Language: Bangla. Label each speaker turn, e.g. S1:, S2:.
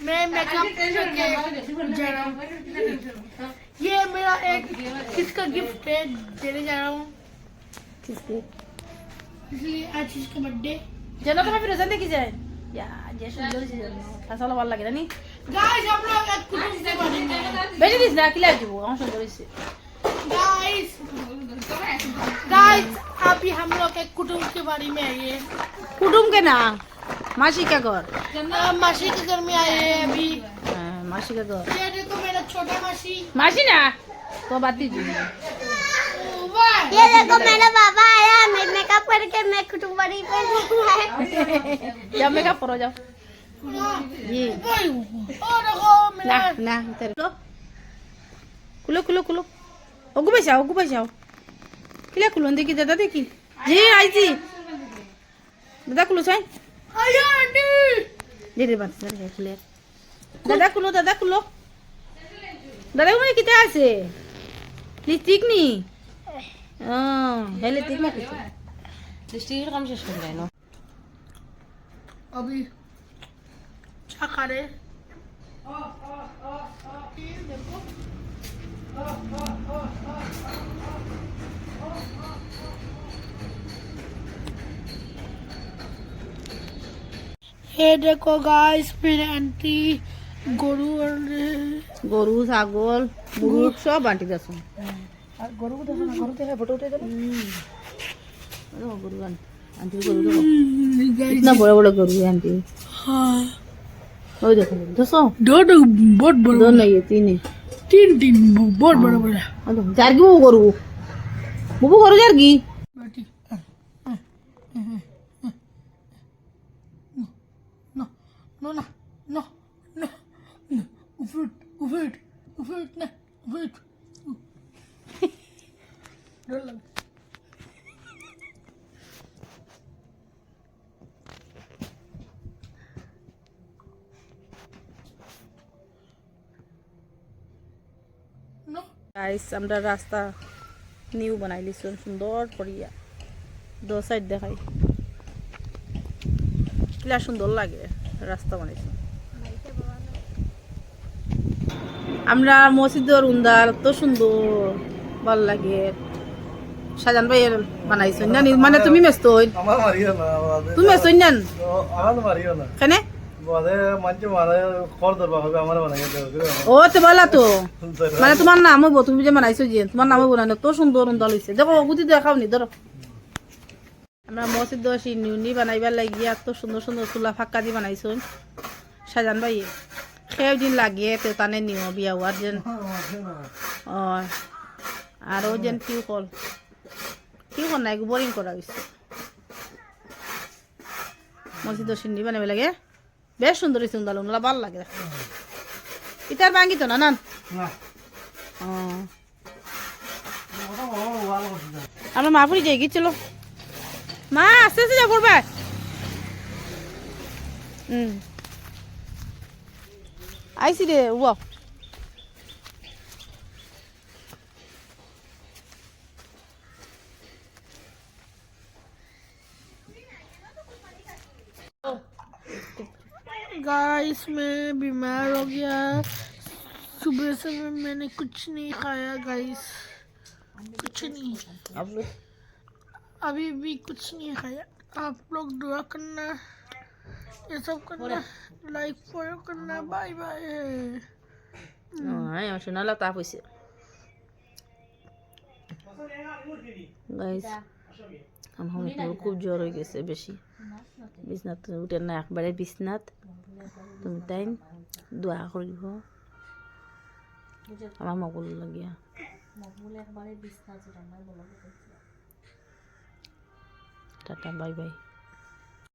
S1: मैं मेकअप करके जा रहा हूँ। ये मेरा एक किसका गिफ्ट है, देने जा रहा हूँ
S2: किसके
S1: इसलिए आज इसका बर्थडे।
S2: জানো তো ভাবি রোজা দেখি যায় ইয়া যে সুন্দর ছিল আসলে ভালো লাগে না
S1: गाइस हम लोग एक कुटुंब से बनेंगे।
S2: বেশি দিস না কিলা দিব আমার সুন্দর হইছে
S1: गाइस गाइस अभी हम लोग एक कुटुंब के बारे में आए हैं।
S2: কুটুম কে না মাসি কা ঘর
S1: मासी के घर में आए हैं अभी।
S2: হ্যাঁ মাসি কা ঘর
S1: ये देखो मेरा छोटा मासी।
S2: মাসি না তো বাতি দি
S1: वाह
S3: ये देखो मेरा बाबा आया, मैं मेकअप करके मैं कुटुंबरी पे आया।
S2: যাও মেকআপ করো যাও জি
S1: और देखो
S2: না
S1: मेरा
S2: না তেরে খুলো খুলো খুলো ওগু বসাও কিলা খুলো দেখি দাদা দেখি জি আইছি দাদা খুলো চাই
S1: आया आंटी।
S2: ধীরে বাদ ধরে খুলে দাদা খুলো দাদা মানে কিটা আছে লিপস্টিক নি হেলে ঠিক না কিছু লিপস্টিকের কাম শেষ করে দেয় না
S1: अभी क्या करे ये देखो गाइस मेरे आंटी गरु
S2: গরু ছাগল মুরগ সব বাঁটি দাস
S1: और गरु को देखो ना, गरु देखो फोटो उठे
S2: গরু আন্টি গরু দেখো इतना बड़ा बड़ा गरु है आंटी
S1: हाँ
S2: ওই দেখো দোসো
S1: दो बहुत बड़ा
S2: दो नहीं है तीन है
S1: तीन बहुत बड़ा बड़ा
S2: जारगी वो गरु बुबू गरु जारगी
S1: बेटी no no no no no no wait no wait don't love no
S2: guys আমরা রাস্তা নিউ বানাইলিছো সুন্দর করিয়া দো সাইড দেখাই কিলা সুন্দর লাগে রাস্তা বানাইছো আমরা মসজিদের উন্দার তো সুন্দর ভাল লাগে সাজান ভাই বানাইছো না মানে তুমি ব্যস্ত হই
S4: আমার মারিও না
S2: তুমি ব্যস্ত হই না
S4: আমার মারিও না
S2: কেনে
S4: বলে মানছে মানে কর দরবা হবে আমার বানাই দেবে
S2: ও তো বলা তো মানে তোমার নাম হইব তুমি যে বানাইছো যে তোমার নাম হইব না তো সুন্দর উন্দাল হইছে দেখো গুতি দেখাও নি ধরো আমরা মসজিদ আসি নিউনি বানাইবার লাগিয়া এত সুন্দর সুন্দর চুলা ফাঁকা দি বানাইছো সাজান ভাই খেয়ে দিন লাগিয়ে তো তানে নিও বিয়া হওয়ার যেন ও আর ও যেন টিউ কল নাই বোরিং করা হয়েছে মসজিদ সিন্নি বানাবে লাগে বেশ সুন্দর হয়েছে উন্দাল উন্দালা ভাল লাগে ইতার ভাঙি তো না নান ও আমরা মাফুরি যাই গেছিল মা আস্তে আস্তে যা করবে আইসি রে ও
S1: गाइस मैं बीमार हो गया सुबह से मैंने कुछ नहीं खाया गाइस कुछ नहीं अभी भी कुछ नहीं खाया आप लोग दुआ करना ये सब करना लाइक फॉलो करना बाय बाय
S2: আমার শোনালো তাপ হয়েছে গাইস আমার খুব জ্বর হয়ে গেছে বেশি বিছনাত উঠে না একবারে বিছনাত তুমি তাই দোয়া করিব আমার মগল লাগিয়া টাটা বাই বাই